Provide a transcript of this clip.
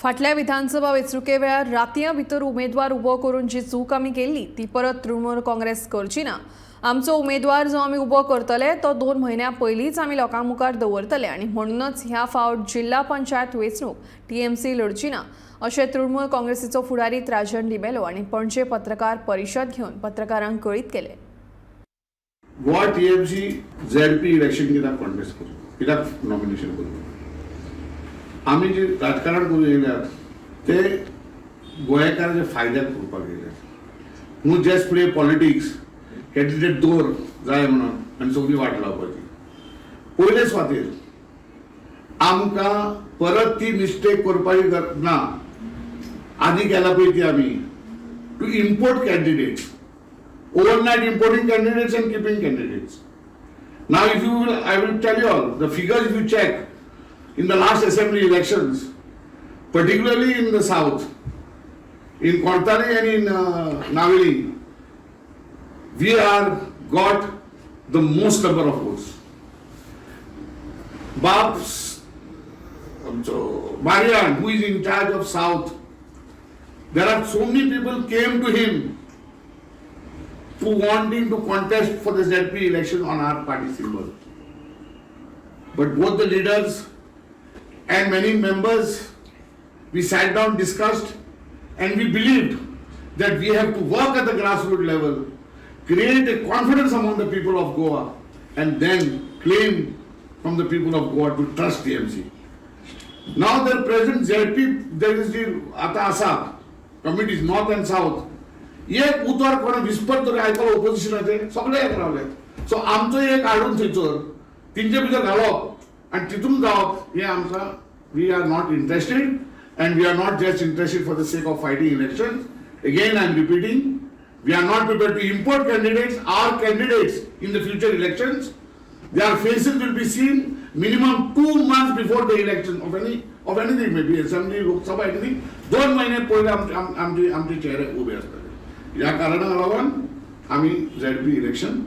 फाटल्या विधानसभा वेंचणुके वेळार रातया भितर उमेदवार उबो करून जी चूक आमी केल्ली ती परत तृणमूल काँग्रेस करची ना। आमचो उमेदवार जो आमी उबो करतले तो 2 म्हयन्यां पयलींच आमी लोकां मुखार दवरतले आनी म्हणूनच ह्या फावट जिल्हा पंचायत वेंचणूक TMC लढची ना अशें तृणमूल काँग्रेसीचो फुडारी राजन डिमेलो आनी पणजे पत्रकार परिशद घेवन पत्रकारांक कळीत केले। गोवा TMC ZP इलेक्शन कित्याक कॉन्टेस्ट करू, कित्याक नॉमिनेशन करू? आमी जे राजकारण करून येयल्यात ते गोंयकारांचे फायद्याक करपाक येयल्यात। न्हू जस्ट प्ले पॉलिटिक्स, कॅन्डिडेट दवर जाय म्हणून आनी सगळी वाट लावपाची। पयले सुवातेर आमकां परत ती मिस्टेक करपाची गरज ना। आदी केला पळय ती आमी to import candidates, overnight importing candidates and keeping candidates. Now if you will, I will tell you all, the figures if you check, in the last assembly elections, particularly in the south, in Kontani and in Navili, we are got the most number of votes. Babs Marian, who is in charge of south, there are so many people came to him to wanting to contest for the ZP election on our party symbol. But both the leaders and many members, we sat down, discussed, and we believed that we have to work at the grassroots level, create a confidence among the people of Goa, and then claim from the people of Goa to trust TMC. Now the present ZP, there is the Asa committees, north and south. एक उतर कोण whisper तरी आयकलो ओपोजिशनाचे सगळे एक रावले। सो आमचो एक हाडून थंयसर तिंचे भितर घालप आनी तितून जावप हे आमकां we are not interested and we are not just interested for the sake of fighting election. Again I am repeating, we are not prepared to import candidates. Our candidates in the future elections, their faces will be seen minimum 2 months before the election of anything, maybe assembly, Lok Sabha, anything. 2 महिने पहिले आमचे चेहरे उभे असतात। या कारणाला लागून आम्ही ZP election